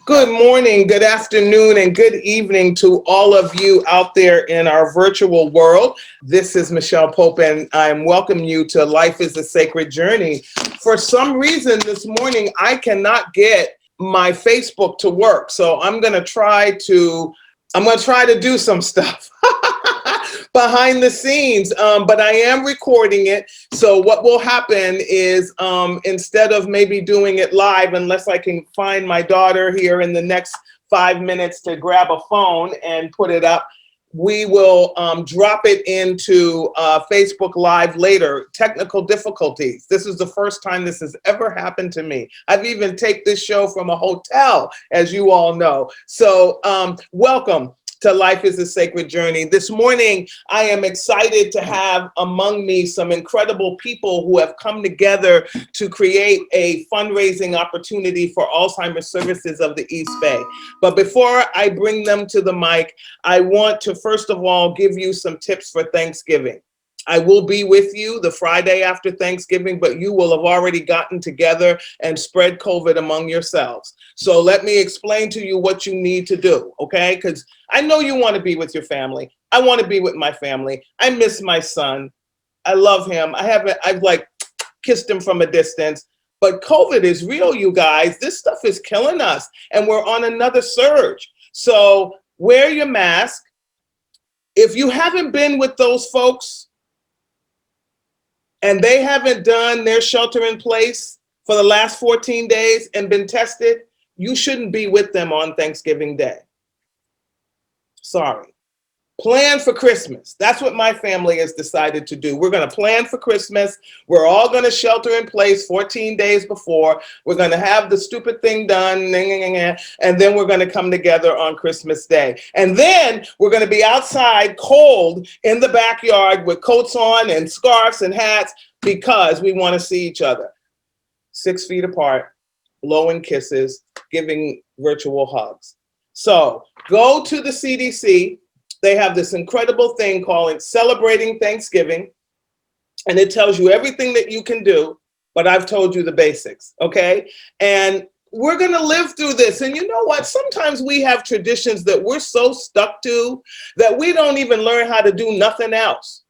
Good morning, good afternoon, and good evening to all of you out there in our virtual world. This is Michelle Pope, and I'm welcoming you to Life is a Sacred Journey. For some reason this morning, I cannot get my Facebook to work, so I'm going to try to do some stuff behind the scenes, but I am recording it. So what will happen is instead of maybe doing it live, unless I can find my daughter here in the next 5 minutes to grab a phone and put it up, we will drop it into Facebook Live later. Technical difficulties. This is the first time this has ever happened to me. I've even taped this show from a hotel, as you all know. So welcome to Life is a Sacred Journey. This morning, I am excited to have among me some incredible people who have come together to create a fundraising opportunity for Alzheimer's Services of the East Bay. But before I bring them to the mic, I want to first of all give you some tips for Thanksgiving. I will be with you the Friday after Thanksgiving, but you will have already gotten together and spread COVID among yourselves. So let me explain to you what you need to do, okay? Because I know you want to be with your family. I want to be with my family. I miss my son. I love him. I've like kissed him from a distance, but COVID is real, you guys. This stuff is killing us, and we're on another surge. So wear your mask. If you haven't been with those folks, and they haven't done their shelter in place for the last 14 days and been tested, you shouldn't be with them on Thanksgiving Day. Sorry. Plan for Christmas. That's what my family has decided to do. We're going to plan for Christmas. We're all going to shelter in place 14 days before. We're going to have the stupid thing done, and then we're going to come together on Christmas Day. And then we're going to be outside cold in the backyard with coats on and scarves and hats because we want to see each other. 6 feet apart, blowing kisses, giving virtual hugs. So go to the CDC. They have this incredible thing called Celebrating Thanksgiving, and it tells you everything that you can do, but I've told you the basics, okay? And we're gonna live through this, and you know what? Sometimes we have traditions that we're so stuck to that we don't even learn how to do nothing else.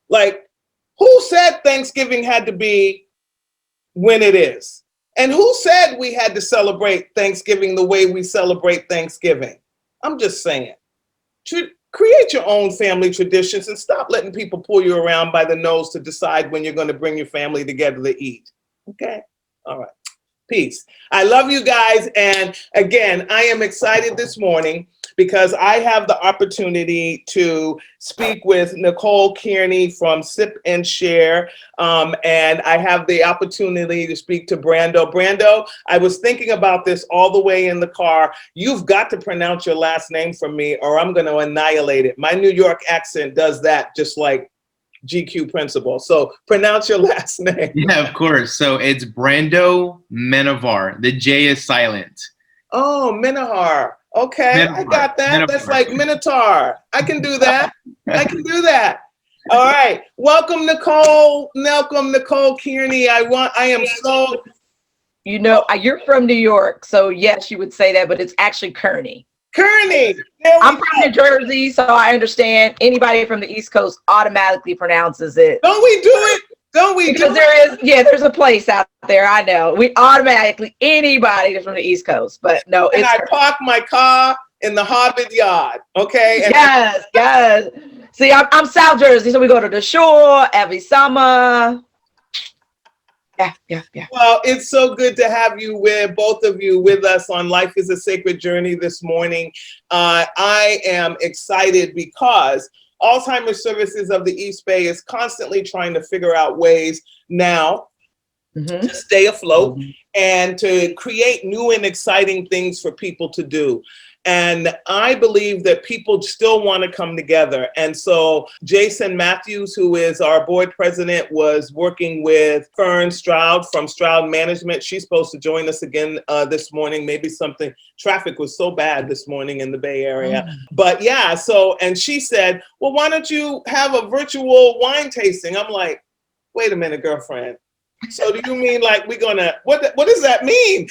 Like, who said Thanksgiving had to be when it is? And who said we had to celebrate Thanksgiving the way we celebrate Thanksgiving? I'm just saying. Create your own family traditions and stop letting people pull you around by the nose to decide when you're going to bring your family together to eat. Okay? All right. Peace. I love you guys. And again, I am excited this morning because I have the opportunity to speak with Nicole Kearney from Sip and Share. And I have the opportunity to speak to Brando. Brando, I was thinking about this all the way in the car. You've got to pronounce your last name for me or I'm going to annihilate it. My New York accent does that just like GQ principal. So pronounce your last name. Yeah, of course. So it's Brando Menahar. The J is silent. Oh, Menahar. Okay, I got that. Menahar. That's like Minotaur. I can do that. I can do that. All right. Welcome, Nicole. Welcome, Nicole Kearney. I am so. You know, you're from New York, so yes, you would say that, but it's actually Kearney. Kearney. I'm from New Jersey, so I understand anybody from the East Coast automatically pronounces it. Don't we do it? Don't we? Because there's a place out there. I know. We automatically, anybody that's from the East Coast, but no. And I park my car in the Harvard yard, okay? And yes. See, I'm South Jersey, so we go to the shore every summer. Yeah. Well, it's so good to have you both of you with us on Life is a Sacred Journey this morning. I am excited because Alzheimer's Services of the East Bay is constantly trying to figure out ways now to stay afloat and to create new and exciting things for people to do. And I believe that people still want to come together. And so Jason Matthews, who is our board president, was working with Fern Stroud from Stroud Management. She's supposed to join us again this morning. Maybe traffic was so bad this morning in the Bay Area. But yeah, and she said, well, why don't you have a virtual wine tasting? I'm like, wait a minute, girlfriend. So do you mean like what does that mean?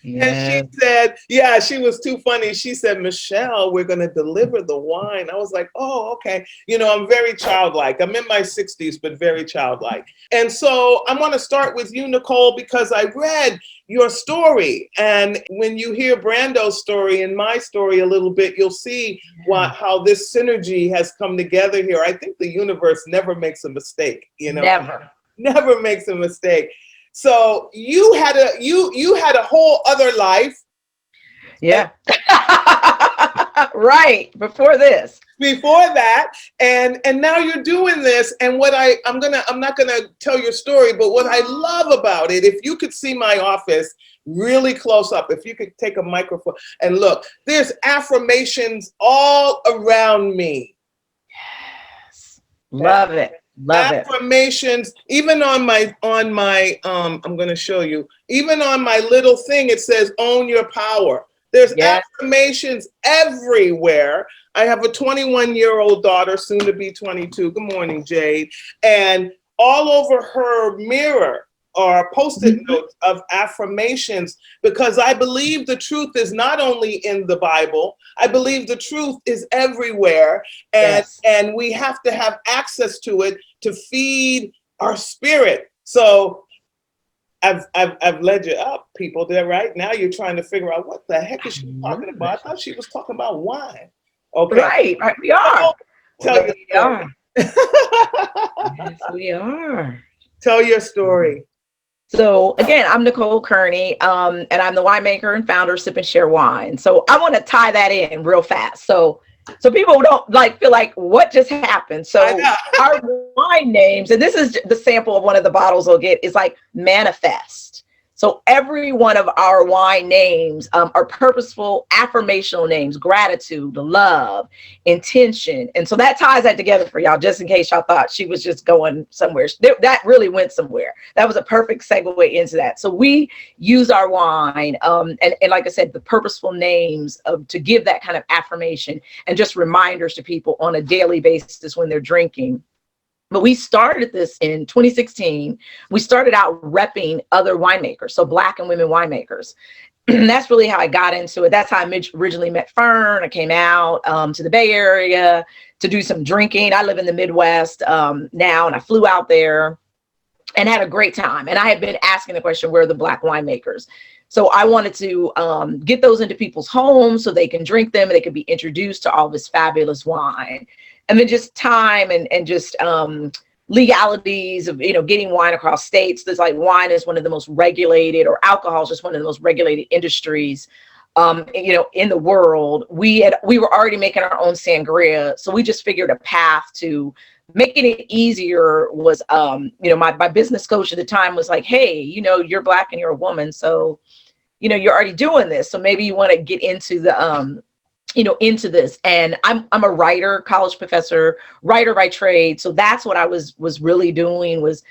And she said, yeah, she was too funny. She said, Michelle, we're going to deliver the wine. I was like, oh, okay. You know, I'm very childlike. I'm in my 60s, but very childlike. And so I want to start with you, Nicole, because I read your story. And when you hear Brando's story and my story a little bit, you'll see how this synergy has come together here. I think the universe never makes a mistake, you know, never makes a mistake. So you had a whole other life. Yeah. Right. Before this. Before that. And now you're doing this. And what I'm not gonna tell your story, but what I love about it, if you could see my office really close up, if you could take a microphone and look, there's affirmations all around me. Yes. Love it. Love affirmations, even on my I'm going to show you, even on my little thing, it says own your power. There's affirmations everywhere. I have a 21-year-old daughter, soon to be 22. Good morning, Jade. And all over her mirror are Post-it notes of affirmations, because I believe the truth is not only in the Bible. I believe the truth is everywhere, and we have to have access to it to feed our spirit. So I've led you up, people. There, right now you're trying to figure out what the heck is she talking about. I thought she was talking about wine. Okay, right. We are. Tell your story. Yes, we are. Tell your story. So again, I'm Nicole Kearney, and I'm the winemaker and founder of Sip and Share Wine. So I want to tie that in real fast. So people don't feel like what just happened. So our wine names, and this is the sample of one of the bottles we'll get, is like manifest. So every one of our wine names are purposeful, affirmational names: gratitude, love, intention. And so that ties that together for y'all, just in case y'all thought she was just going somewhere. That really went somewhere. That was a perfect segue into that. So we use our wine, and like I said, the purposeful names to give that kind of affirmation and just reminders to people on a daily basis when they're drinking. But we started this in 2016. We started out repping other winemakers, so Black and women winemakers. That's really how I got into it. That's how I originally met Fern. I came out to the Bay Area to do some drinking. I live in the Midwest now, and I flew out there and had a great time. And I had been asking the question, where are the Black winemakers? So I wanted to get those into people's homes so they can drink them and they can be introduced to all this fabulous wine. And then just time and just legalities of, getting wine across states. There's like wine is one of the most regulated, or alcohol is just one of the most regulated industries, in the world. We were already making our own sangria. So we just figured a path to making it easier was, my business coach at the time was like, hey, you're Black and you're a woman. So, you're already doing this. So maybe you want to get into the, into this. And I'm a writer, college professor, writer by trade. So that's what I was really doing was,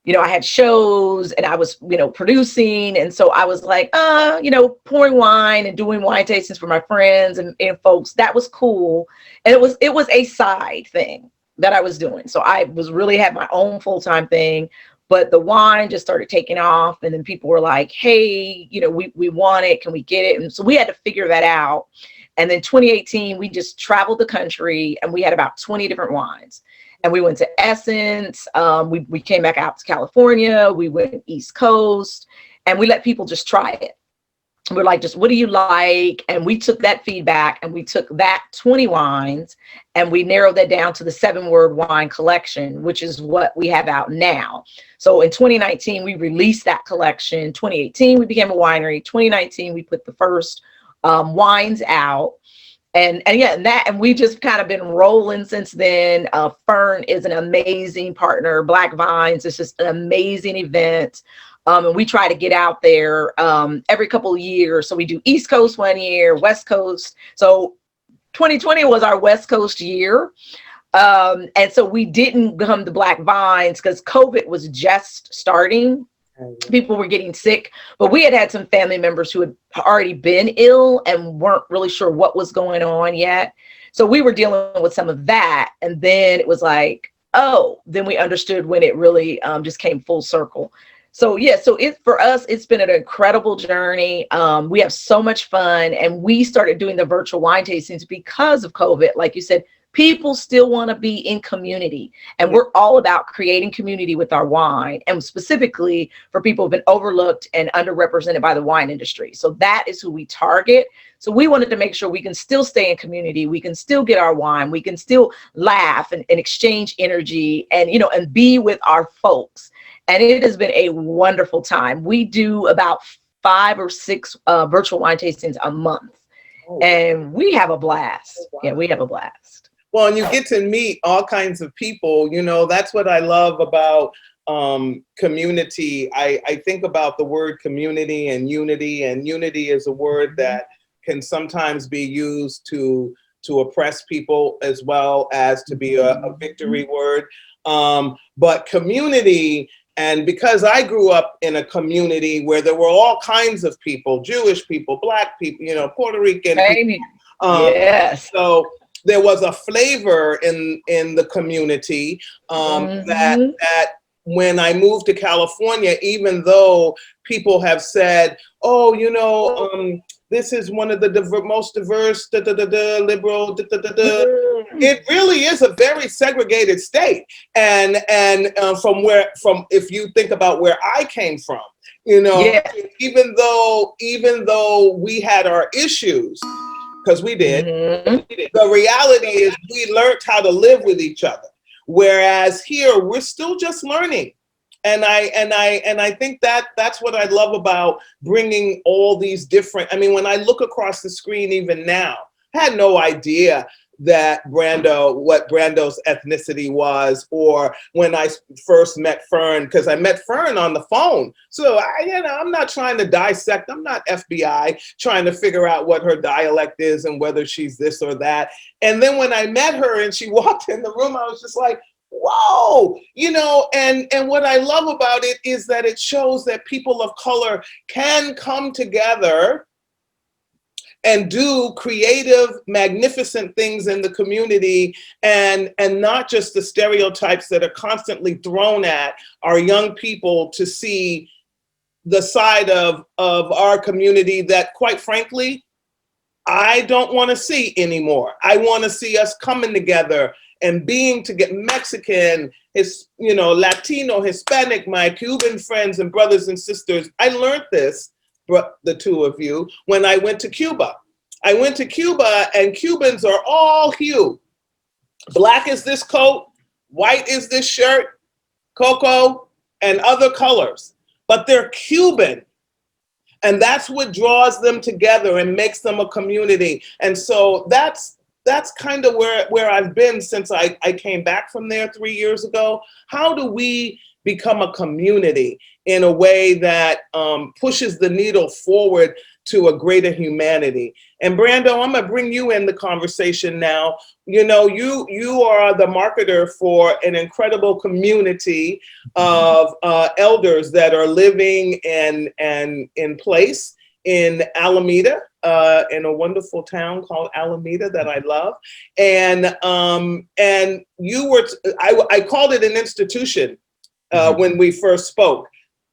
I had shows and I was, producing. And so I was like, pouring wine and doing wine tastings for my friends and folks. That was cool. And it was a side thing that I was doing. So I was really had my own full-time thing, but the wine just started taking off. And then people were like, hey, we want it. Can we get it? And so we had to figure that out. And then 2018, we just traveled the country and we had about 20 different wines. And we went to Essence. We came back out to California. We went East Coast and we let people just try it. We're like, just what do you like? And we took that feedback and we took that 20 wines and we narrowed that down to the 7-word wine collection, which is what we have out now. So in 2019, we released that collection. 2018, we became a winery. 2019, we put the first wines out, and we just kind of been rolling since then. Fern is an amazing partner. Blackvines is just an amazing event, and we try to get out there every couple of years. So we do East Coast one year, West Coast. So 2020 was our West Coast year, and so we didn't come to Blackvines because COVID was just starting. People were getting sick, but we had some family members who had already been ill and weren't really sure what was going on yet. So we were dealing with some of that. And then it was like, then we understood when it really just came full circle. So yeah, so for us, it's been an incredible journey. We have so much fun, and we started doing the virtual wine tastings because of COVID. Like you said, people still want to be in community, and we're all about creating community with our wine, and specifically for people who've been overlooked and underrepresented by the wine industry. So that is who we target. So we wanted to make sure we can still stay in community, we can still get our wine, we can still laugh and exchange energy, and and be with our folks. And it has been a wonderful time. We do about 5 or 6 virtual wine tastings a month, and we have a blast. Oh, wow. Yeah, we have a blast. Well, and you get to meet all kinds of people. That's what I love about community. I think about the word community and unity is a word that can sometimes be used to oppress people as well as to be a victory word. But community, and because I grew up in a community where there were all kinds of people, Jewish people, Black people, Puerto Rican people. Yes. So there was a flavor in the community that when I moved to California, even though people have said, oh, this is one of the most diverse, liberal, it really is a very segregated state. And from if you think about where I came from, even though we had our issues, because we did, the reality is we learned how to live with each other. Whereas here, we're still just learning. And I think that's what I love about bringing all these different, when I look across the screen even now, I had no idea that what Brando's ethnicity was, or when I first met Fern, because I met Fern on the phone. So I'm not trying to dissect, I'm not FBI trying to figure out what her dialect is and whether she's this or that. And then when I met her and she walked in the room, I was just like, whoa, and what I love about it is that it shows that people of color can come together and do creative, magnificent things in the community, and not just the stereotypes that are constantly thrown at our young people to see the side of our community that, quite frankly, I don't want to see anymore. I want to see us coming together and being to get Mexican, Latino, Hispanic, my Cuban friends and brothers and sisters. I learned this, the two of you, when I went to Cuba. I went to Cuba, and Cubans are all hue. Black is this coat, white is this shirt, cocoa, and other colors. But they're Cuban. And that's what draws them together and makes them a community. And so that's kind of where I've been since I came back from there 3 years ago. How do we become a community in a way that pushes the needle forward to a greater humanity? And Brando, I'm gonna bring you in the conversation now. You are the marketer for an incredible community of elders that are living and in place in Alameda, in a wonderful town called Alameda that I love. And I called it an institution when we first spoke,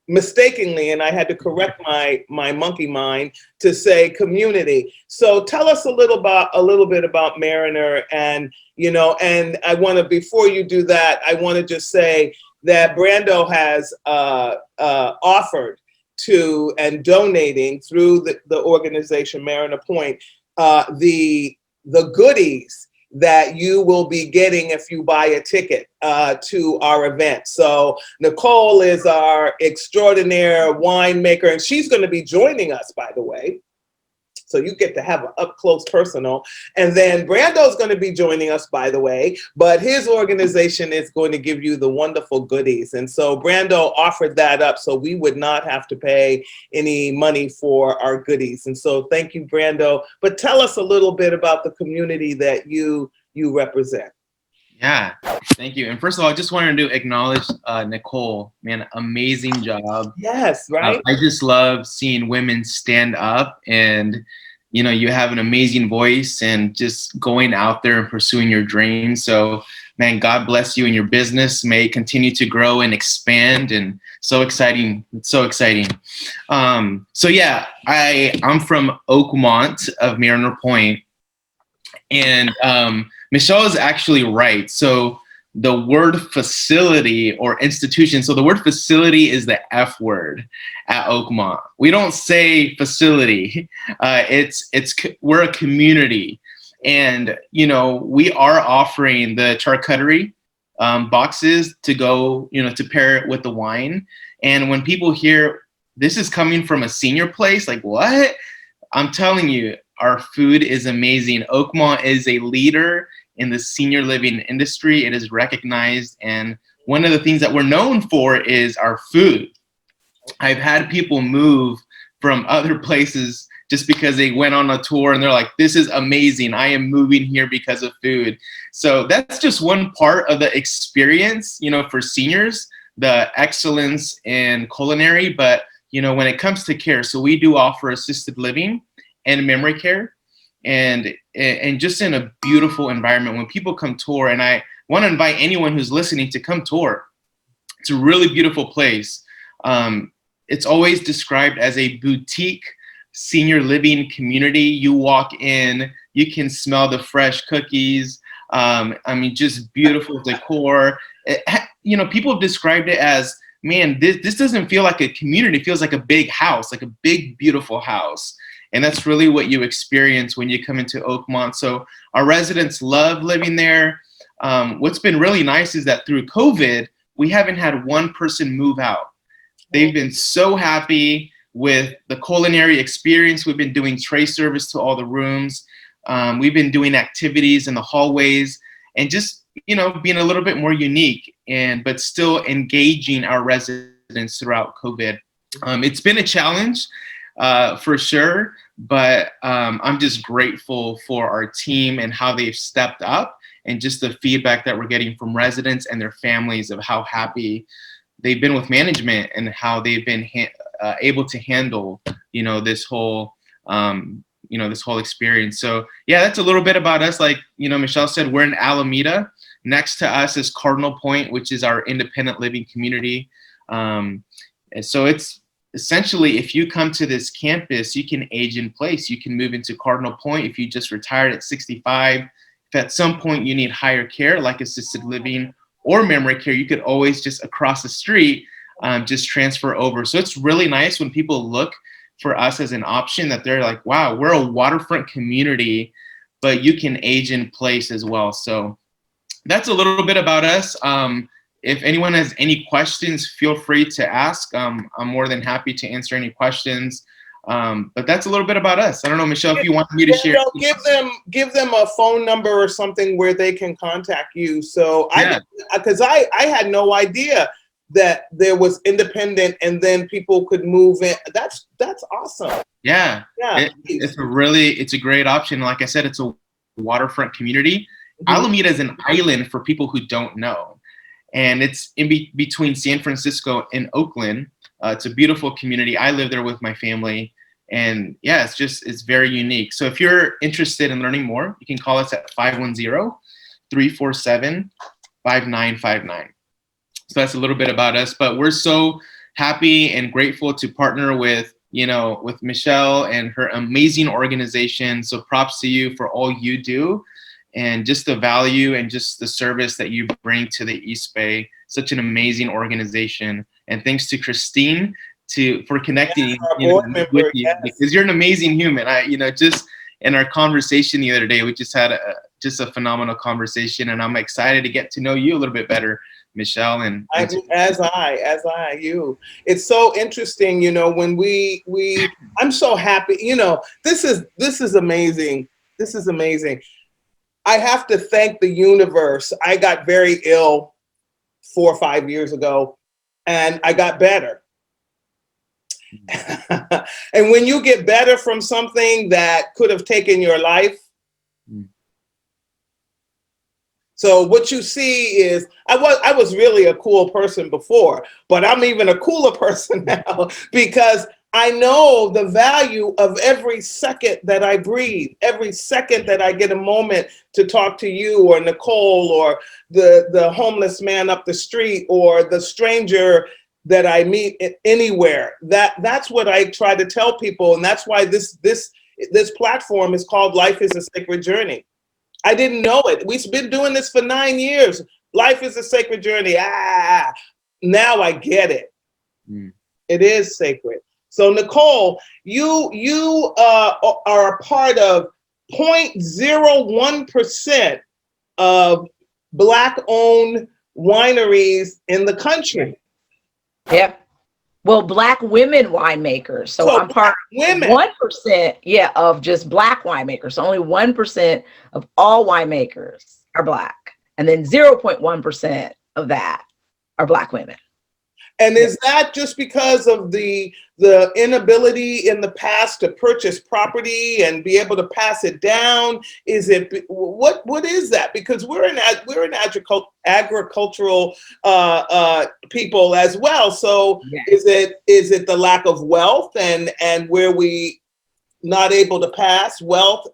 mistakenly, and I had to correct my monkey mind to say community. So tell us a little bit about Mariner, and and I want to, before you do that, I want to just say that Brando has offered to and donating through the organization Mariner Point the goodies that you will be getting if you buy a ticket to our event. So Nicole is our extraordinaire winemaker, and she's going to be joining us, by the way. So you get to have an up close personal. And then Brando's going to be joining us, by the way, but his organization is going to give you the wonderful goodies. And so Brando offered that up so we would not have to pay any money for our goodies. And so thank you, Brando. But tell us a little bit about the community that you represent. Yeah, thank you. And first of all, I just wanted to acknowledge Nicole, man, amazing job. Yes, right. I just love seeing women stand up and you have an amazing voice and just going out there and pursuing your dreams. So, man, God bless you and your business. May it continue to grow and expand. And so exciting. It's so exciting. So yeah, I'm from Oakmont of Mariner Point. And Michelle is actually right. So the word facility or institution, so the word facility is the F word at Oakmont. We don't say facility. We're a community. And, we are offering the charcuterie boxes to go, to pair it with the wine. And when people hear this is coming from a senior place, like, what? I'm telling you, our food is amazing. Oakmont is a leader in the senior living industry. It is recognized. And one of the things that we're known for is our food. I've had people move from other places just because they went on a tour and they're like, this is amazing. I am moving here because of food. So that's just one part of the experience, for seniors, the excellence in culinary. But, when it comes to care, so we do offer assisted living and memory care, and just in a beautiful environment. When people come tour, and I want to invite anyone who's listening to come tour. It's a really beautiful place. It's always described as a boutique senior living community. You walk in, you can smell the fresh cookies. Just beautiful decor. People have described it as, man, this doesn't feel like a community. It feels like a big house, like a big, beautiful house. And that's really what you experience when you come into Oakmont. So our residents love living there. What's been really nice is that through COVID, we haven't had one person move out. They've been so happy with the culinary experience. We've been doing tray service to all the rooms. We've been doing activities in the hallways and just, being a little bit more unique but still engaging our residents throughout COVID. It's been a challenge for sure, but I'm just grateful for our team and how they've stepped up and just the feedback that we're getting from residents and their families of how happy they've been with management and how they've been able to handle, this whole, this whole experience. So yeah, that's a little bit about us. Like, Michelle said, we're in Alameda. Next to us is Cardinal Point, which is our independent living community. And so it's essentially, if you come to this campus, you can age in place. You can move into Cardinal Point if you just retired at 65. If at some point you need higher care, like assisted living or memory care, you could always just across the street, just transfer over. So it's really nice when people look for us as an option, that they're like, wow, we're a waterfront community, but you can age in place as well. So that's a little bit about us. If anyone has any questions, feel free to ask. I'm more than happy to answer any questions. But that's a little bit about us. I don't know, Michelle, if you want me to share. Give them a phone number or something where they can contact you. So because I had no idea that there was independent and then people could move in. That's awesome. Yeah. It's a great option. Like I said, it's a waterfront community. Mm-hmm. Alameda is an island for people who don't know. And it's in between San Francisco and Oakland. It's a beautiful community. I live there with my family. And yeah, it's very unique. So if you're interested in learning more, you can call us at 510-347-5959. So that's a little bit about us, but we're so happy and grateful to partner with Michelle and her amazing organization. So props to you for all you do and just the value and just the service that you bring to the East Bay. Such an amazing organization. And thanks to Christine for connecting with you, because you're an amazing human. Just in our conversation the other day, we just had a phenomenal conversation, and I'm excited to get to know you a little bit better, Michelle. And you. It's so interesting, when I'm so happy, this is amazing. This is amazing. I have to thank the universe. I got very ill 4 or 5 years ago, and I got better. And when you get better from something that could have taken your life, so what you see is, I was really a cool person before, but I'm even a cooler person now because I know the value of every second that I breathe, every second that I get a moment to talk to you or Nicole or the homeless man up the street or the stranger that I meet anywhere. That's what I try to tell people, and that's why this platform is called Life is a Sacred Journey. I didn't know it. We've been doing this for 9 years. Life is a sacred journey. Now I get it. It is sacred. So Nicole, you are a part of 0.01% of Black-owned wineries in the country. Yep. Well, Black women winemakers. So I'm part of 1%, of just Black winemakers. So only 1% of all winemakers are Black. And then 0.1% of that are Black women. And is that just because of the inability in the past to purchase property and be able to pass it down? Is it what is that? Because we're an agricultural people as well. So is it the lack of wealth and where we not able to pass wealth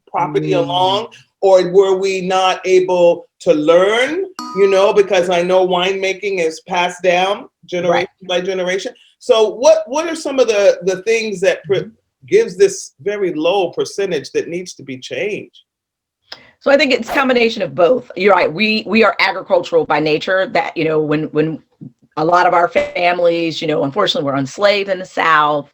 property along? Or were we not able to learn, because I know winemaking is passed down generation by generation. So what are some of the things that gives this very low percentage that needs to be changed? So I think it's a combination of both. You're right. We are agricultural by nature. That, when a lot of our families, unfortunately were enslaved in the South,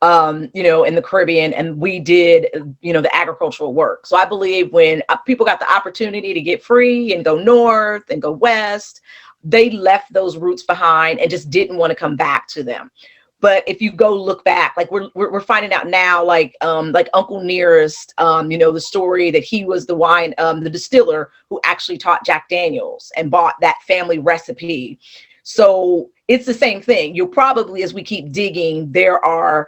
in the Caribbean, and we did, the agricultural work. So I believe when people got the opportunity to get free and go north and go west, they left those roots behind and just didn't want to come back to them. But if you go look back, like we're finding out now, like Uncle Nearest, the story that he was the distiller who actually taught Jack Daniels and bought that family recipe. So it's the same thing. You'll probably, as we keep digging, there are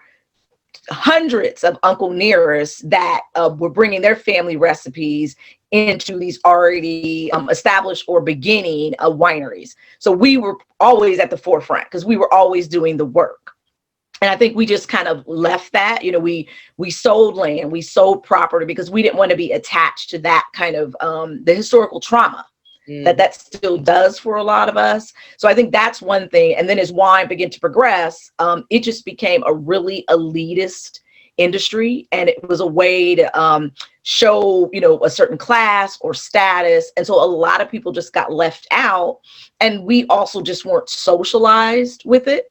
hundreds of Uncle Nearest that were bringing their family recipes into these already established or beginning wineries. So we were always at the forefront because we were always doing the work. And I think we just kind of left that, we sold land, we sold property because we didn't want to be attached to that kind of the historical trauma that still does for a lot of us. So I think that's one thing. And then as wine began to progress, it just became a really elitist industry. And it was a way to show, a certain class or status. And so a lot of people just got left out. And we also just weren't socialized with it.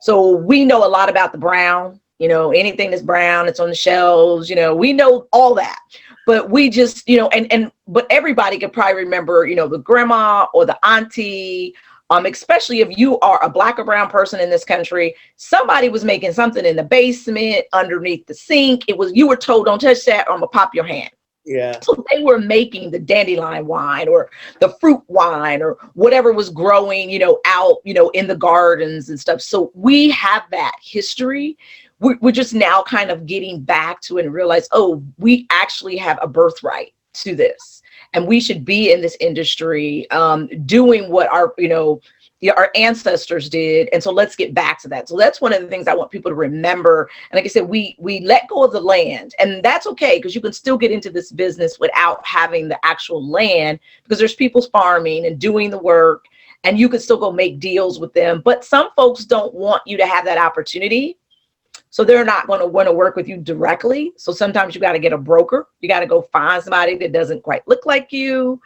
So we know a lot about the brown, anything that's brown, it's on the shelves, we know all that. But we just, but everybody could probably remember, the grandma or the auntie, especially if you are a Black or brown person in this country, somebody was making something in the basement, underneath the sink. You were told, don't touch that or I'm gonna pop your hand. Yeah. So they were making the dandelion wine or the fruit wine or whatever was growing, out, in the gardens and stuff. So we have that history. We're just now kind of getting back to it and realize, we actually have a birthright to this. And we should be in this industry doing what our ancestors did. And so let's get back to that. So that's one of the things I want people to remember. And like I said, we let go of the land, and that's okay, because you can still get into this business without having the actual land, because there's people farming and doing the work, and you can still go make deals with them. But some folks don't want you to have that opportunity. So they're not going to want to work with you directly. So sometimes you got to get a broker. You got to go find somebody that doesn't quite look like you,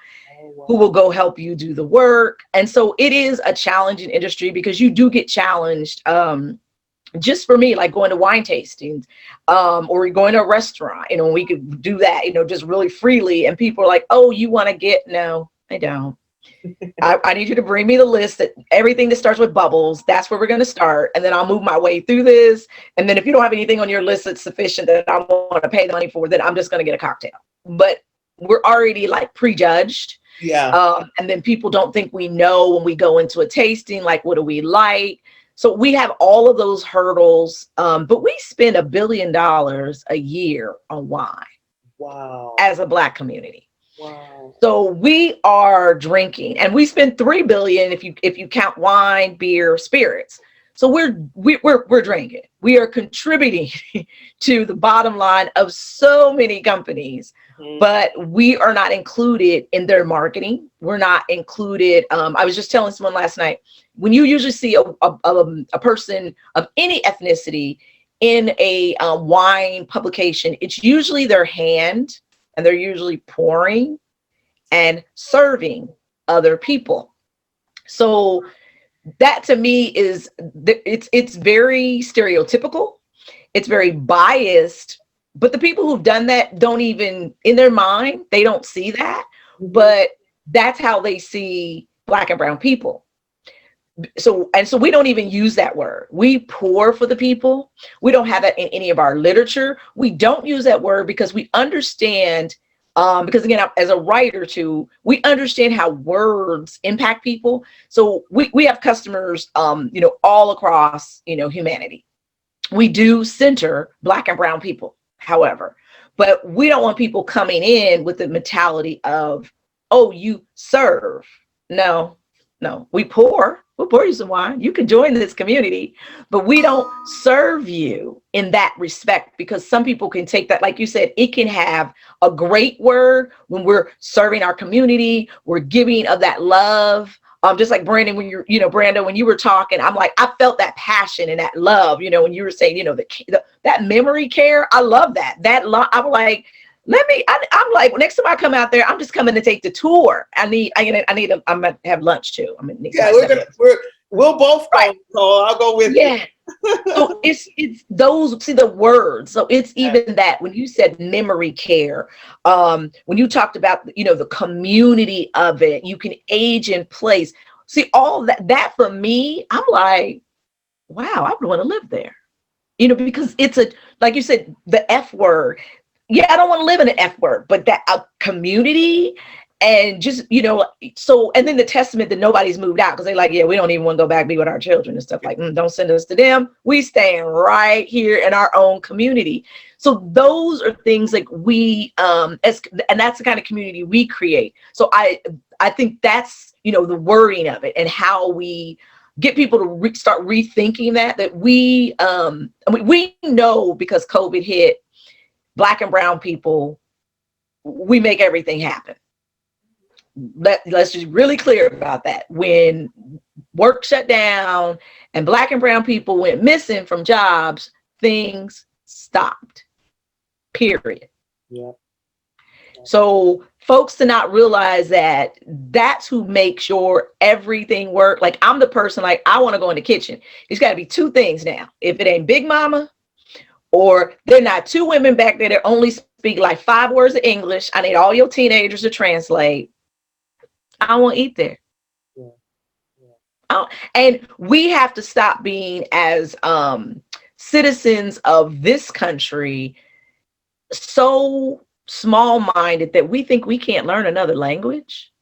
who will go help you do the work. And so it is a challenging industry because you do get challenged. Just for me, like going to wine tastings, or going to a restaurant, we could do that, just really freely. And people are like, oh, you want to get, no, I don't. I need you to bring me the list that everything that starts with bubbles, that's where we're going to start. And then I'll move my way through this. And then if you don't have anything on your list that's sufficient that I want to pay the money for, then I'm just going to get a cocktail. But we're already like prejudged. Yeah. And then people don't think we know when we go into a tasting, like, what do we like? So we have all of those hurdles. But we spend $1 billion a year on wine. Wow. As a Black community. Wow. So we are drinking, and we spend $3 billion if you count wine, beer, spirits. So we're drinking. We are contributing to the bottom line of so many companies, but we are not included in their marketing. We're not included. I was just telling someone last night, when you usually see a person of any ethnicity in a wine publication, it's usually their hand, and they're usually pouring and serving other people. So that to me is, it's very stereotypical. It's very biased, but the people who've done that don't even, in their mind, they don't see that, but that's how they see Black and brown people. So we don't even use that word. We pour for the people. We don't have that in any of our literature. We don't use that word because we understand, because again, as a writer too, we understand how words impact people. So we have customers, all across, humanity. We do center Black and brown people, however, but we don't want people coming in with the mentality of, oh, you serve. No, we pour. We'll pour you some wine. You can join this community, but we don't serve you in that respect, because some people can take that, like you said, it can have a great word when we're serving our community, we're giving of that love. Just like Brandon, when Brando, when you were talking, I'm like, I felt that passion and that love, when you were saying, that memory care. I love that. I'm like, I'm like, next time I come out there, I'm just coming to take the tour. I'm gonna have lunch too. We'll both go. Right. So I'll go with you. So it's those, see the words. So it's even that when you said memory care, when you talked about, the community of it, you can age in place. See all that for me, I'm like, wow, I would want to live there, because it's like you said, the F word. Yeah, I don't want to live in an F word, but that a community, and just, so, and then the testament that nobody's moved out, because they're like, yeah, we don't even want to go back and be with our children and stuff, like, don't send us to them. We staying right here in our own community. So those are things like we, and that's the kind of community we create. So I think that's, the wording of it and how we get people to start rethinking that we know, because COVID hit, Black and brown people, we make everything happen. Let's just really clear about that. When work shut down and Black and brown people went missing from jobs, things stopped, period. Yeah. So folks to not realize that's who makes sure everything work. Like, I'm the person, like, I want to go in the kitchen. It's got to be two things now. If it ain't Big Mama, or they're not two women back there that only speak like 5 words of English, I need all your teenagers to translate, I won't eat there. And we have to stop being, as citizens of this country, so small-minded that we think we can't learn another language.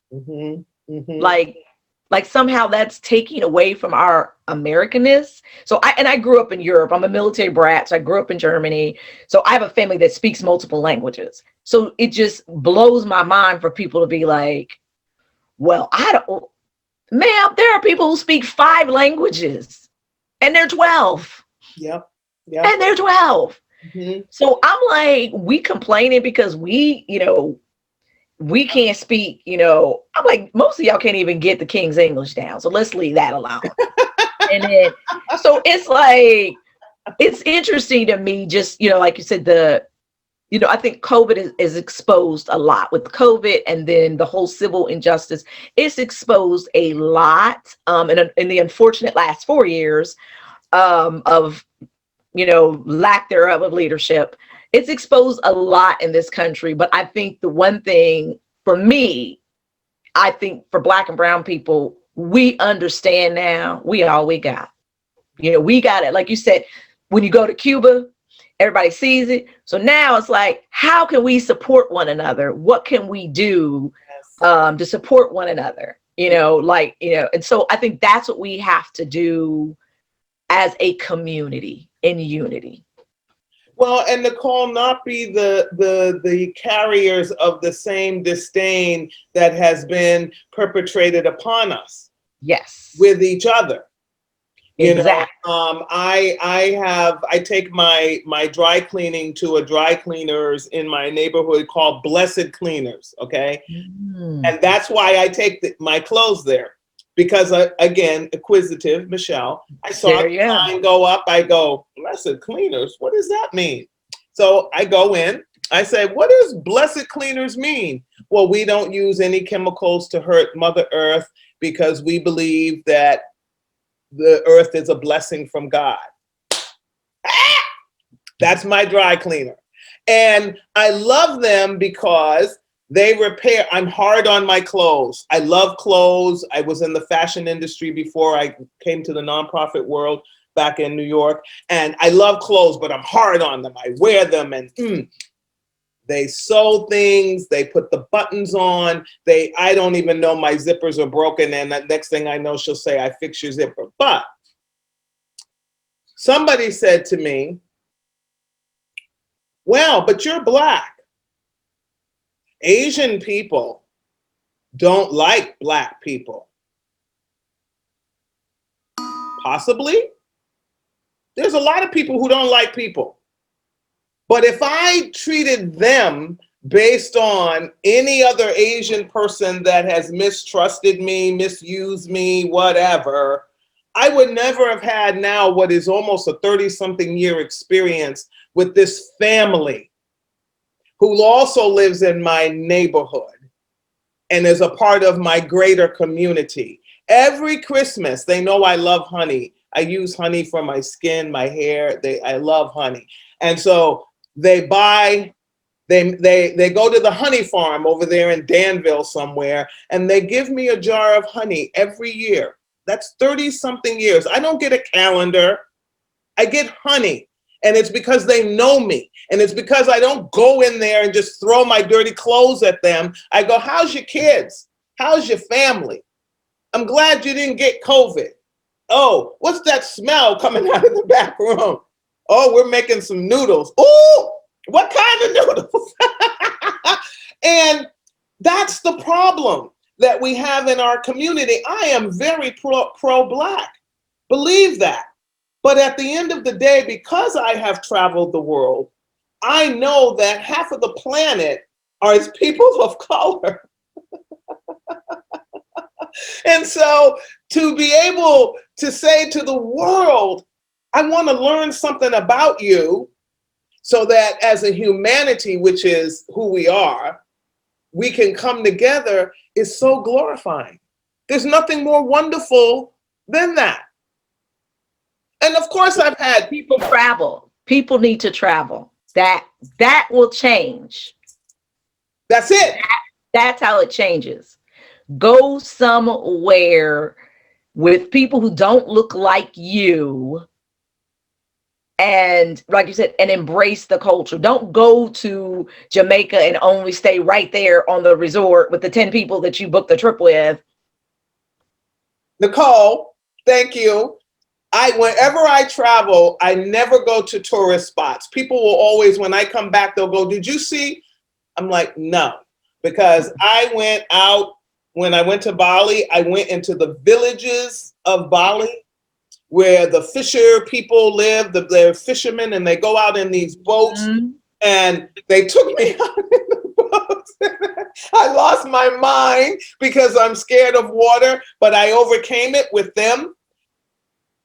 Like somehow that's taking away from our Americanness. So I grew up in Europe. I'm a military brat. So I grew up in Germany. So I have a family that speaks multiple languages. So it just blows my mind for people to be like, well, ma'am, there are people who speak 5 languages and they're 12. Yep. And they're 12. So I'm like, we complaining because we can't speak, I'm like, most of y'all can't even get the King's English down. So let's leave that alone. And then, so it's like, it's interesting to me, just, like you said, I think COVID is exposed a lot with COVID, and then the whole civil injustice. It's exposed a lot in the unfortunate last 4 years of, lack thereof of leadership. It's exposed a lot in this country, but I think the one thing for me, I think for Black and brown people, we understand now we got. We got it. Like you said, when you go to Cuba, everybody sees it. So now it's like, how can we support one another? What can we do to support one another? And so I think that's what we have to do as a community in unity. Well, and Nicole, not be the carriers of the same disdain that has been perpetrated upon us. Yes. With each other. Exactly. I take my dry cleaning to a dry cleaners in my neighborhood called Blessed Cleaners. Okay. And that's why I take my clothes there, because again, acquisitive Michelle, I saw the sign go up. I go, Blessed Cleaners, what does that mean? So I go in, I say, what does Blessed Cleaners mean? Well, we don't use any chemicals to hurt Mother Earth because we believe that the earth is a blessing from God. That's my dry cleaner. And I love them because they repair. I'm hard on my clothes. I love clothes. I was in the fashion industry before I came to the nonprofit world back in New York. And I love clothes, but I'm hard on them. I wear them and they sew things. They put the buttons on. I don't even know my zippers are broken. And the next thing I know, she'll say, I fix your zipper. But somebody said to me, well, but you're Black. Asian people don't like Black people. Possibly. There's a lot of people who don't like people. But if I treated them based on any other Asian person that has mistrusted me, misused me, whatever, I would never have had now what is almost a 30-something year experience with this family who also lives in my neighborhood and is a part of my greater community. Every Christmas, they know I love honey. I use honey for my skin, my hair. I love honey. And so they go to the honey farm over there in Danville somewhere, and they give me a jar of honey every year. That's 30-something years. I don't get a calendar. I get honey. And it's because they know me. And it's because I don't go in there and just throw my dirty clothes at them. I go, how's your kids? How's your family? I'm glad you didn't get COVID. Oh, what's that smell coming out of the back room? Oh, we're making some noodles. Ooh, what kind of noodles? And that's the problem that we have in our community. I am very pro-Black. Believe that. But at the end of the day, because I have traveled the world, I know that half of the planet are people of color. And so to be able to say to the world, I want to learn something about you so that as a humanity, which is who we are, we can come together is so glorifying. There's nothing more wonderful than that. And of course, I've had people travel. People need to travel. That will change. That's it. That's how it changes. Go somewhere with people who don't look like you. And like you said, and embrace the culture. Don't go to Jamaica and only stay right there on the resort with the 10 people that you booked the trip with. Nicole, thank you. Whenever I travel, I never go to tourist spots. People will always, when I come back, they'll go, did you see? I'm like, no, because I went out, when I went to Bali, I went into the villages of Bali where the fisher people live, they're fishermen, and they go out in these boats, and they took me out in the boats. I lost my mind because I'm scared of water, but I overcame it with them.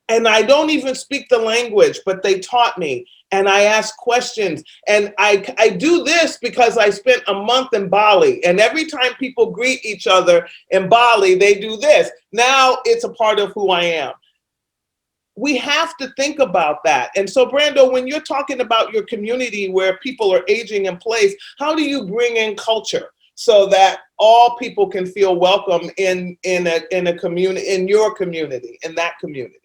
And I don't even speak the language, but they taught me. And I ask questions. And I do this because I spent a month in Bali. And every time people greet each other in Bali, they do this. Now it's a part of who I am. We have to think about that. And so, Brando, when you're talking about your community where people are aging in place, how do you bring in culture so that all people can feel welcome in a community, in your community, in that community?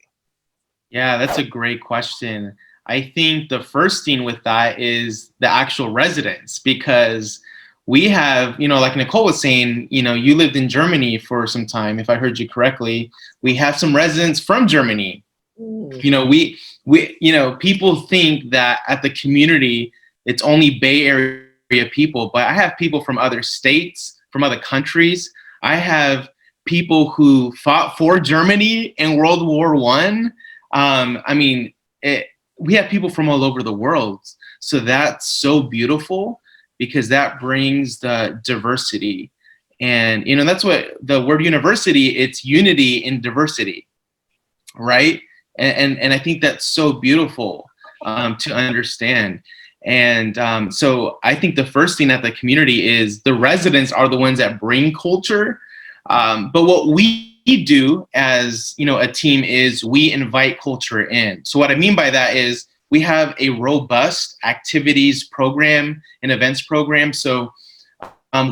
Yeah, that's a great question. I think the first thing with that is the actual residents, because we have, like Nicole was saying, you lived in Germany for some time, if I heard you correctly. We have some residents from Germany. We people think that at the community, it's only Bay Area people, but I have people from other states, from other countries. I have people who fought for Germany in World War I. I mean, we have people from all over the world. So that's so beautiful because that brings the diversity. And, you know, that's what the word university, it's unity in diversity, right? And I think that's so beautiful to understand. And so I think the first thing at the community is the residents are the ones that bring culture. But what we do as, you know, a team is we invite culture in. So what I mean by that is we have a robust activities program and events program. So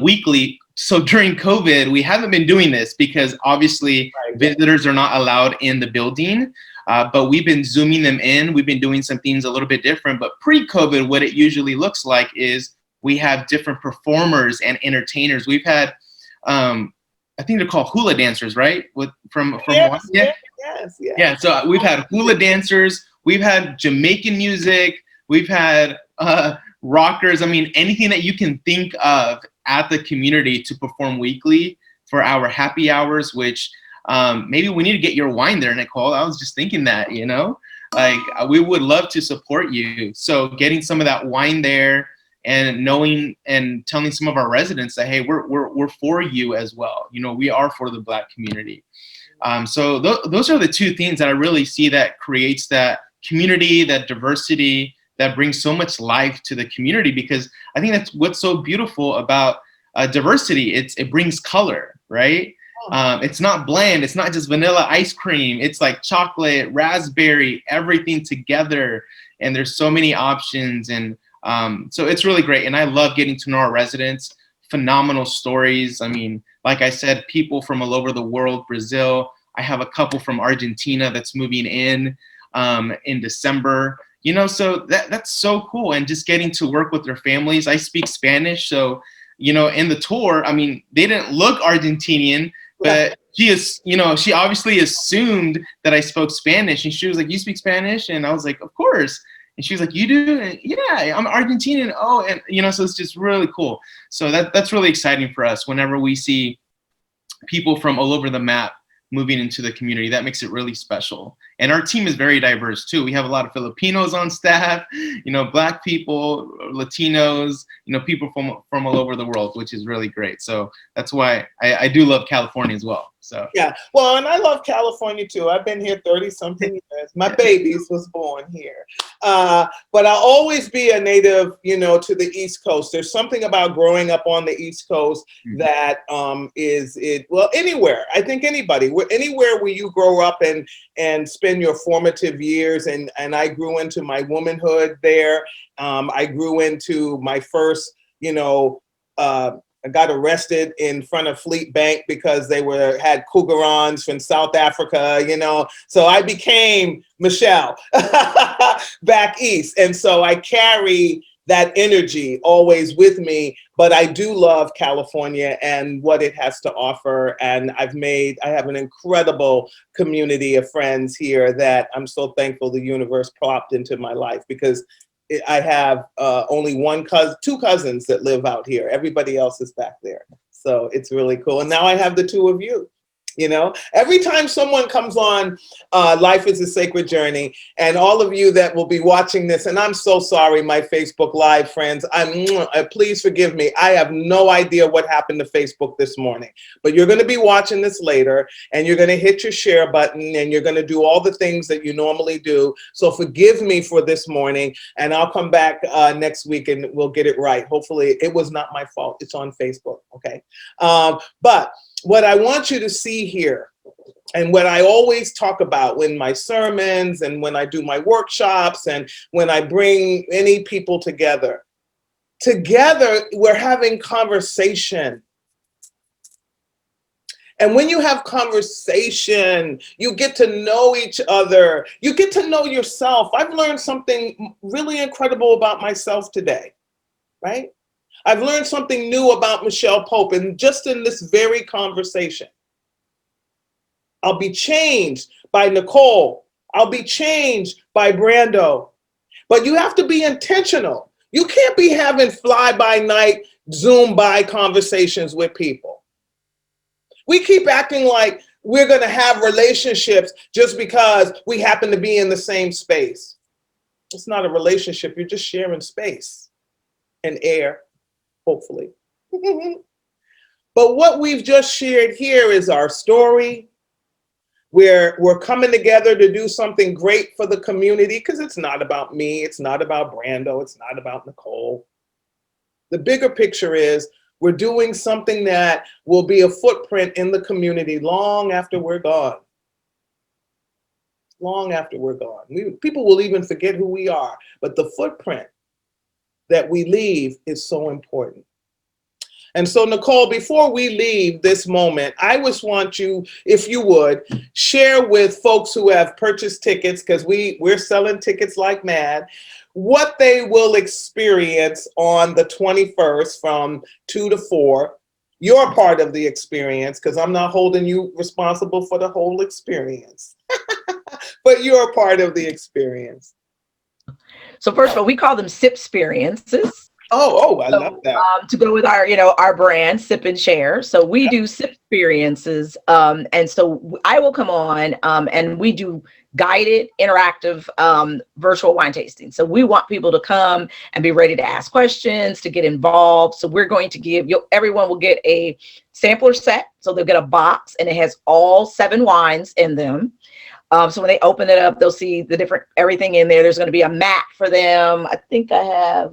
weekly. So during COVID, we haven't been doing this because obviously visitors are not allowed in the building, but we've been Zooming them in. We've been doing some things a little bit different, but pre-COVID, what it usually looks like is we have different performers and entertainers. We've had, I think they're called hula dancers, right? From Yes, Hawaii? yes. Yeah, so we've had hula dancers, we've had Jamaican music, we've had rockers. I mean, anything that you can think of at the community to perform weekly for our happy hours, which maybe we need to get your wine there, Nicole. I was just thinking that, you know, like we would love to support you. So getting some of that wine there and knowing and telling some of our residents that, hey, we're for you as well. You know, we are for the Black community. So those are the two things that I really see that creates that community, that diversity, that brings so much life to the community, because I think that's what's so beautiful about diversity. It brings color, right? It's not bland. It's not just vanilla ice cream. It's like chocolate, raspberry, everything together. And there's so many options. And so it's really great. And I love getting to know our residents. Phenomenal stories. I mean, like I said, people from all over the world, Brazil. I have a couple from Argentina that's moving in December. You know, so that's so cool. And just getting to work with their families. I speak Spanish. So, you know, in the tour, I mean, they didn't look Argentinian, but she is, you know, she obviously assumed that I spoke Spanish. And she was like, you speak Spanish? And I was like, of course. And she was like, you do? And, yeah, I'm Argentinian. Oh, and, you know, so it's just really cool. So that's really exciting for us whenever we see people from all over the map moving into the community. That makes it really special. And our team is very diverse too. We have a lot of Filipinos on staff, you know, Black people, Latinos, you know, people from all over the world, which is really great. So that's why I do love California as well. So yeah, well, and I love California too. I've been here 30 something years. My babies was born here, but I'll always be a native, you know, to the East Coast. There's something about growing up on the East Coast that well, anywhere. I think anybody, anywhere where you grow up and spend your formative years, and I grew into my womanhood there. I grew into my first, you know, I got arrested in front of Fleet Bank because they had cougarons from South Africa, you know. So I became Michelle back east. And so I carry that energy always with me, but I do love California and what it has to offer. And I have an incredible community of friends here that I'm so thankful the universe plopped into my life, because I have only two cousins that live out here. Everybody else is back there. So it's really cool. And now I have the two of you. You know, every time someone comes on Life is a Sacred Journey, and all of you that will be watching this, and I'm so sorry, my Facebook Live friends, please forgive me. I have no idea what happened to Facebook this morning, but you're going to be watching this later, and you're going to hit your share button, and you're going to do all the things that you normally do. So forgive me for this morning, and I'll come back next week and we'll get it right. Hopefully it was not my fault. It's on Facebook. Okay. But what I want you to see here, and what I always talk about in my sermons and when I do my workshops and when I bring any people together, we're having conversation. And when you have conversation, you get to know each other. You get to know yourself. I've learned something really incredible about myself today, right? I've learned something new about Michelle Pope, and just in this very conversation. I'll be changed by Nicole. I'll be changed by Brando. But you have to be intentional. You can't be having fly-by-night, Zoom-by conversations with people. We keep acting like we're going to have relationships just because we happen to be in the same space. It's not a relationship. You're just sharing space and air, hopefully. But what we've just shared here is our story. We're coming together to do something great for the community, because it's not about me. It's not about Brando. It's not about Nicole. The bigger picture is we're doing something that will be a footprint in the community long after we're gone. Long after we're gone. People will even forget who we are, but the footprint that we leave is so important. And so, Nicole, before we leave this moment, I just want you, if you would, share with folks who have purchased tickets, because we're selling tickets like mad, what they will experience on the 21st from 2 to 4. Your part of the experience, because I'm not holding you responsible for the whole experience, but you're part of the experience. So first of all, we call them SIP experiences. I love that. To go with our, our brand, Sip and Share. So we do SIP experiences. And so I will come on and we do guided, interactive, virtual wine tasting. So we want people to come and be ready to ask questions, to get involved. So we're going to give everyone will get a sampler set. So they'll get a box and it has all 7 wines in them. So when they open it up, they'll see everything in there. There's going to be a mat for them. I think I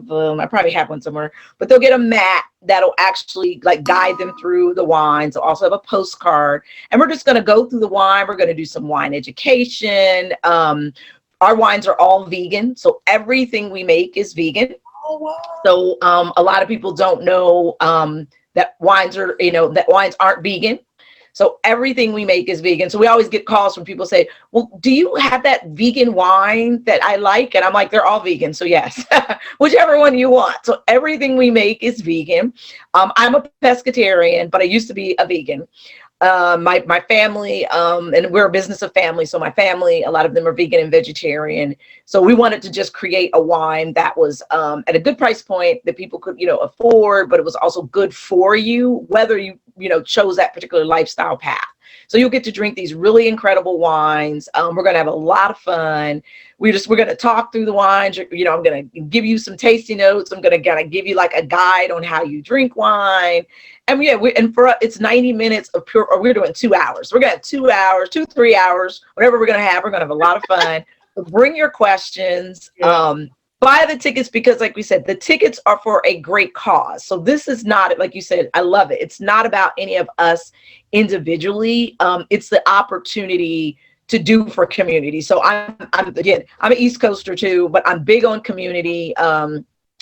probably have one somewhere, but they'll get a mat that'll actually guide them through the wines. They'll also have a postcard, and we're just going to go through the wine. We're going to do some wine education. Our wines are all vegan. So everything we make is vegan. Oh, wow. So a lot of people don't know that wines aren't vegan. So everything we make is vegan. So we always get calls from people say, well, do you have that vegan wine that I like? And I'm like, they're all vegan. So yes, whichever one you want. So everything we make is vegan. I'm a pescatarian, but I used to be a vegan. My family, and we're a business of family. So my family, a lot of them are vegan and vegetarian. So we wanted to just create a wine that was at a good price point that people could, afford, but it was also good for you, whether you chose that particular lifestyle path. So you'll get to drink these really incredible wines. We're going to have a lot of fun. We're going to talk through the wines. I'm going to give you some tasting notes. I'm going to give you a guide on how you drink wine. And for us, it's 90 minutes of pure, or we're doing 2 hours. We're going to have 2 hours, 3 hours, whatever we're going to have. We're going to have a lot of fun. So bring your questions. Buy the tickets, because like we said, the tickets are for a great cause. So this is not, like you said, I love it. It's not about any of us individually. It's the opportunity to do for community. So I'm an East Coaster too, but I'm big on community.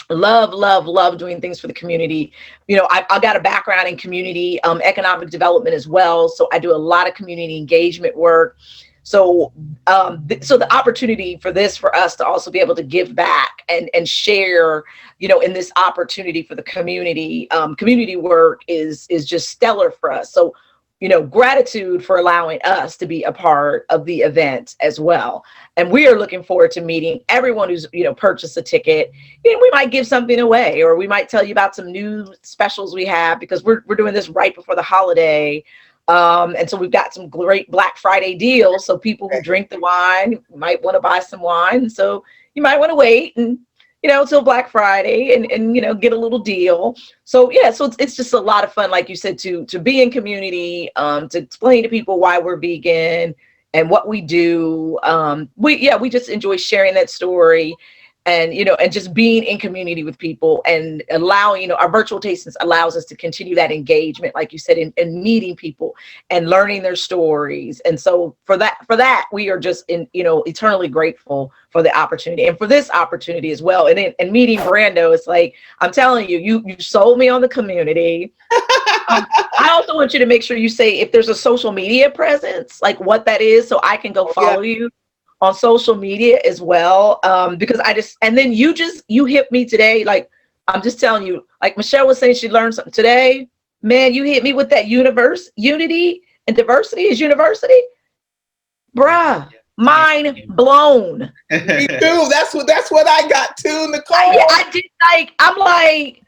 Love doing things for the community. I got a background in community economic development as well. So I do a lot of community engagement work. So the opportunity for us to also be able to give back and share, in this opportunity for the community, community work is just stellar for us. So, gratitude for allowing us to be a part of the event as well. And we are looking forward to meeting everyone who's, purchased a ticket. We might give something away, or we might tell you about some new specials we have, because we're doing this right before the holiday. And so we've got some great Black Friday deals. So people who drink the wine might want to buy some wine. So you might want to wait and, till Black Friday and get a little deal. So so it's just a lot of fun, like you said, to be in community, to explain to people why we're vegan and what we do. We just enjoy sharing that story. And, and just being in community with people and allowing, our virtual tastings allows us to continue that engagement, like you said, in meeting people and learning their stories. And so for that, we are just eternally grateful for the opportunity and for this opportunity as well. And meeting Brando, it's like, I'm telling you, you sold me on the community. I also want you to make sure you say if there's a social media presence, like what that is, so I can go follow you on social media as well, because and then you hit me today, like I'm just telling you, like Michelle was saying, she learned something today. Man, you hit me with that unity and diversity is university, bruh. Mind blown. Me too. That's what I got too, Nicole. I did I'm like.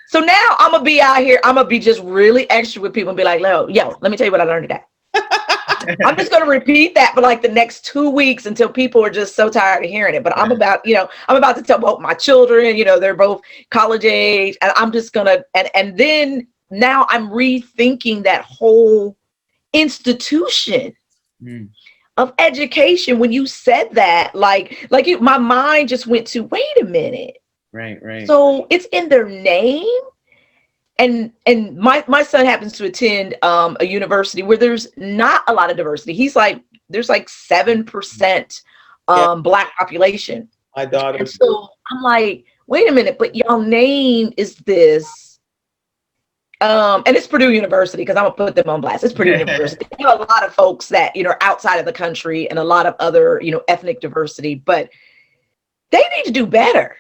So now I'm gonna be out here. I'm gonna be just really extra with people and be like, yo, let me tell you what I learned today. I'm just going to repeat that for like the next 2 weeks until people are just so tired of hearing it. But I'm about to tell both my children, they're both college age, and I'm just going to, and then now I'm rethinking that whole institution of education. When you said that, my mind just went to, wait a minute. Right. So it's in their name. And my son happens to attend a university where there's not a lot of diversity. There's like 7% Black population. My daughter. And so I'm like, wait a minute, but y'all name is this. And it's Purdue University, because I'm gonna put them on blast. It's Purdue University. They have a lot of folks that outside of the country and a lot of other ethnic diversity, but they need to do better.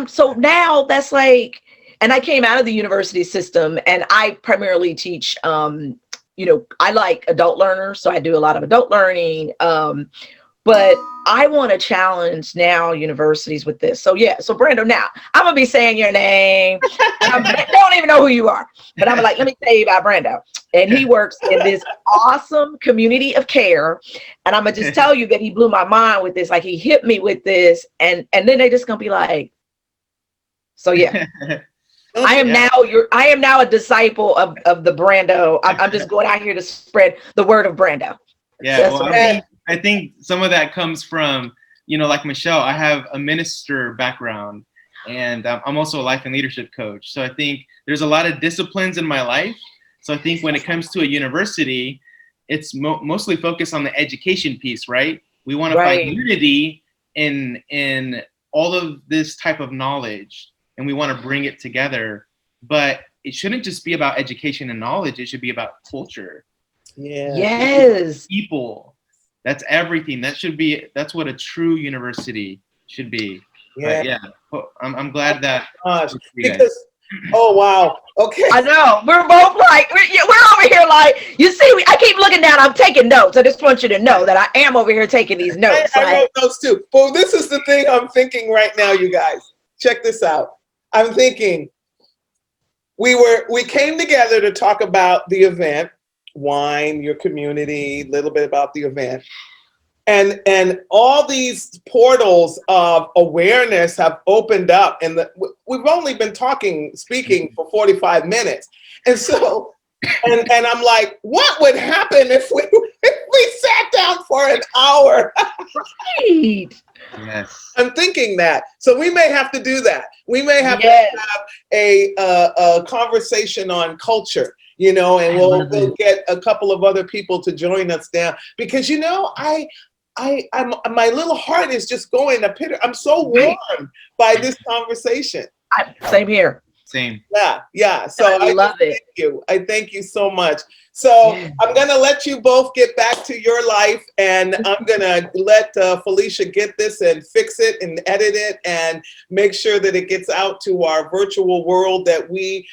So now that's like. And I came out of the university system, and I primarily teach, I like adult learners, so I do a lot of adult learning. But I want to challenge now universities with this. So Brando, now I'm going to be saying your name. I don't even know who you are, but I'm like, let me tell you about Brando. And he works in this awesome community of care. And I'm going to just tell you that he blew my mind with this. Like, he hit me with this. And then they just going to be like, so yeah. I am now a disciple of the Brando. I'm just going out here to spread the word of Brando. Yeah, well, I think some of that comes from, like Michelle, I have a minister background, and I'm also a life and leadership coach. So I think there's a lot of disciplines in my life. So I think when it comes to a university, it's mostly focused on the education piece, right? We want to find unity in all of this type of knowledge, and we want to bring it together. But it shouldn't just be about education and knowledge. It should be about culture. Yeah. Yes. People. That's everything. That's what a true university should be. Yeah. But I'm glad that. Because, oh, wow. Okay. I know. We're both like, we're over here like, you see, I keep looking down. I'm taking notes. I just want you to know that I am over here taking these notes. I wrote notes too. But this is the thing I'm thinking right now, you guys. Check this out. I'm thinking we came together to talk about the event, wine, your community, a little bit about the event. And all these portals of awareness have opened up, and we've only been speaking for 45 minutes. And so, and I'm like, what would happen if we sat down for an hour? Right. Yes. I'm thinking that. So we may have to do that. We may have to have a conversation on culture, and we'll get a couple of other people to join us down, because I'm my little heart is just going a pitter. I'm so warmed by this conversation. Same here. Same. Yeah. So I love it. I thank you so much. So I'm going to let you both get back to your life, and I'm going to let Felicia get this and fix it and edit it and make sure that it gets out to our virtual world that we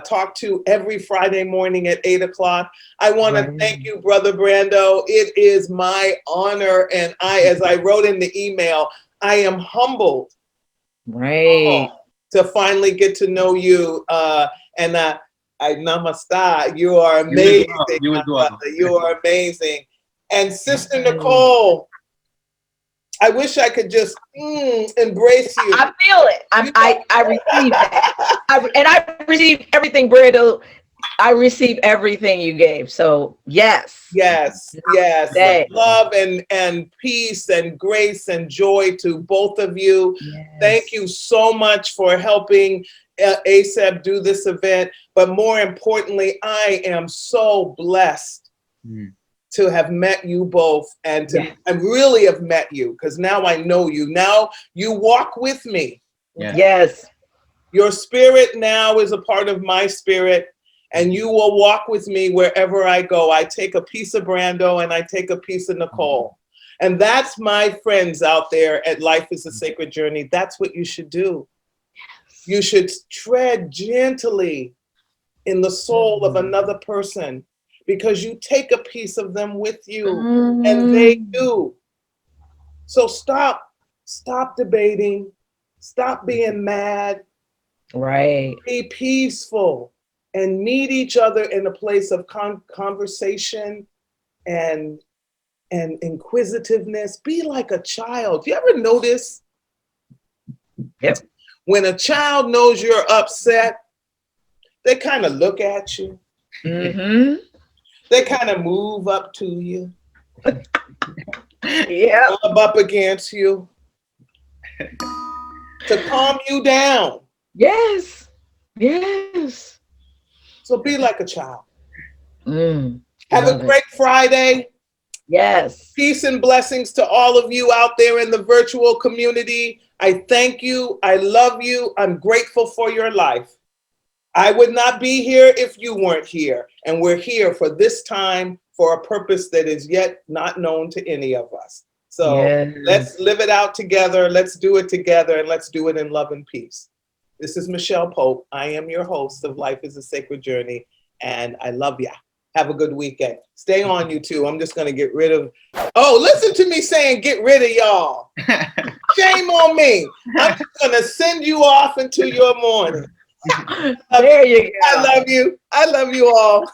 talk to every Friday morning at 8:00. I want to thank you, Brother Brando. It is my honor. And as I wrote in the email, I am humbled. To finally get to know you. And I namaste. You are amazing. You are amazing. And Sister Nicole, I wish I could just embrace you. I feel it. I receive that. I receive everything, Brando. I receive everything you gave. So yes. Love and peace and grace and joy to both of you. Yes. Thank you so much for helping ASAP do this event. But more importantly, I am so blessed to have met you both, and I really have met you, because now I know you. Now you walk with me. Yes. Your spirit now is a part of my spirit. And you will walk with me wherever I go. I take a piece of Brando and I take a piece of Nicole. And that's my friends out there at Life is a Sacred Journey. That's what you should do. Yes. You should tread gently in the soul of another person, because you take a piece of them with you and they do. So stop debating. Stop being mad. Right. Be peaceful. And meet each other in a place of conversation and inquisitiveness. Be like a child. You ever notice? Yep. When a child knows you're upset, they kind of look at you. Mm-hmm. They kind of move up to you. Yeah. Rub up against you to calm you down. Yes. Yes. So be like a child. Mm, Have a great Friday. Yes. Peace and blessings to all of you out there in the virtual community. I thank you. I love you. I'm grateful for your life. I would not be here if you weren't here. And we're here for this time for a purpose that is yet not known to any of us. So let's live it out together. Let's do it together, and let's do it in love and peace. This is Michelle Pope. I am your host of Life is a Sacred Journey, and I love ya. Have a good weekend. Stay on, you two. I'm just going to get rid of... Oh, listen to me saying get rid of y'all. Shame on me. I'm just going to send you off into your morning. There you go. I love you. I love you all.